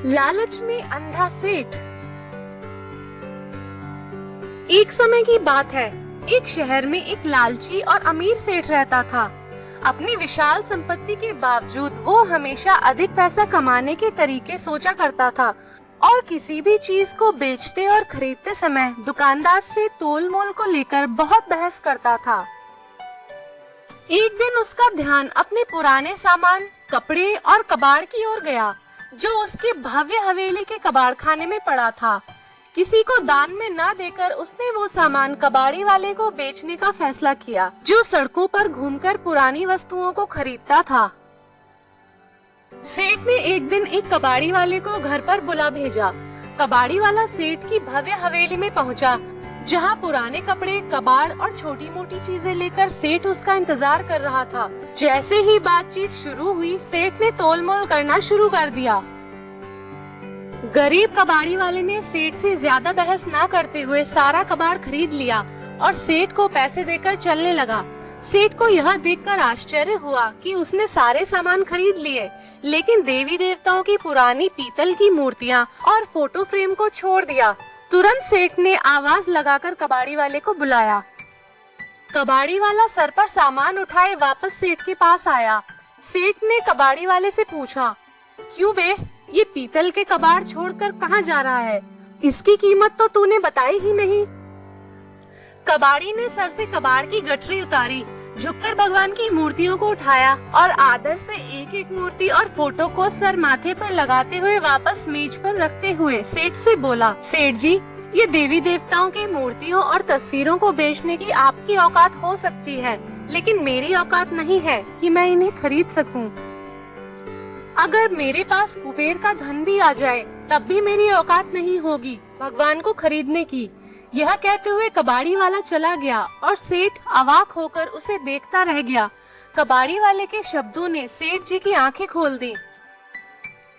लालच में अंधा सेठ। एक समय की बात है, एक शहर में एक लालची और अमीर सेठ रहता था। अपनी विशाल संपत्ति के बावजूद वो हमेशा अधिक पैसा कमाने के तरीके सोचा करता था और किसी भी चीज को बेचते और खरीदते समय दुकानदार से तोल मोल को लेकर बहुत बहस करता था। एक दिन उसका ध्यान अपने पुराने सामान, कपड़े और कबाड़ की ओर गया, जो उसके भव्य हवेली के कबाड़ खाने में पड़ा था। किसी को दान में न देकर उसने वो सामान कबाड़ी वाले को बेचने का फैसला किया, जो सड़कों पर घूमकर पुरानी वस्तुओं को खरीदता था। सेठ ने एक दिन एक कबाड़ी वाले को घर पर बुला भेजा। कबाड़ी वाला सेठ की भव्य हवेली में पहुंचा, जहां पुराने कपड़े, कबाड़ और छोटी मोटी चीजें लेकर सेठ उसका इंतजार कर रहा था। जैसे ही बातचीत शुरू हुई, सेठ ने तोलमोल करना शुरू कर दिया। गरीब कबाड़ी वाले ने सेठ से ज्यादा बहस न करते हुए सारा कबाड़ खरीद लिया और सेठ को पैसे देकर चलने लगा। सेठ को यह देखकर आश्चर्य हुआ कि उसने सारे सामान खरीद लिए, लेकिन देवी देवताओं की पुरानी पीतल की मूर्तियां और फोटो फ्रेम को छोड़ दिया। तुरंत सेठ ने आवाज लगाकर कबाड़ी वाले को बुलाया। कबाड़ी वाला सर पर सामान उठाए वापस सेठ के पास आया। सेठ ने कबाड़ी वाले से पूछा, क्यों बे, ये पीतल के कबाड़ छोड़कर कहाँ जा रहा है? इसकी कीमत तो तूने बताई ही नहीं। कबाड़ी ने सर से कबाड़ की गठरी उतारी, झुककर भगवान की मूर्तियों को उठाया और आदर से एक एक मूर्ति और फोटो को सर माथे पर लगाते हुए वापस मेज पर रखते हुए सेठ से बोला, सेठ जी, ये देवी देवताओं की मूर्तियों और तस्वीरों को बेचने की आपकी औकात हो सकती है, लेकिन मेरी औकात नहीं है कि मैं इन्हें खरीद सकूं। अगर मेरे पास कुबेर का धन भी आ जाए, तब भी मेरी औकात नहीं होगी भगवान को खरीदने की। यह कहते हुए कबाड़ी वाला चला गया और सेठ अवाक होकर उसे देखता रह गया। कबाड़ी वाले के शब्दों ने सेठ जी की आंखें खोल दी।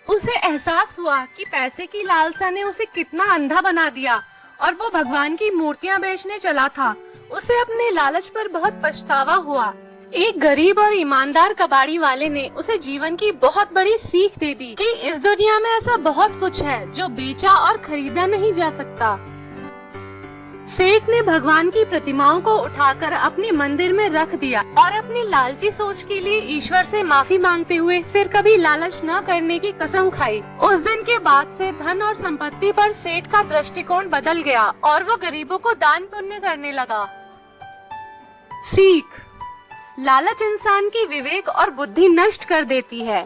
उसे एहसास हुआ कि पैसे की लालसा ने उसे कितना अंधा बना दिया और वो भगवान की मूर्तियां बेचने चला था। उसे अपने लालच पर बहुत पछतावा हुआ। एक गरीब और ईमानदार कबाड़ी वाले ने उसे जीवन की बहुत बड़ी सीख दे दी कि इस दुनिया में ऐसा बहुत कुछ है जो बेचा और खरीदा नहीं जा सकता। सेठ ने भगवान की प्रतिमाओं को उठाकर अपने मंदिर में रख दिया और अपनी लालची सोच के लिए ईश्वर से माफी मांगते हुए फिर कभी लालच न करने की कसम खाई। उस दिन के बाद से धन और संपत्ति पर सेठ का दृष्टिकोण बदल गया और वो गरीबों को दान पुण्य करने लगा। सीख: लालच इंसान की विवेक और बुद्धि नष्ट कर देती है।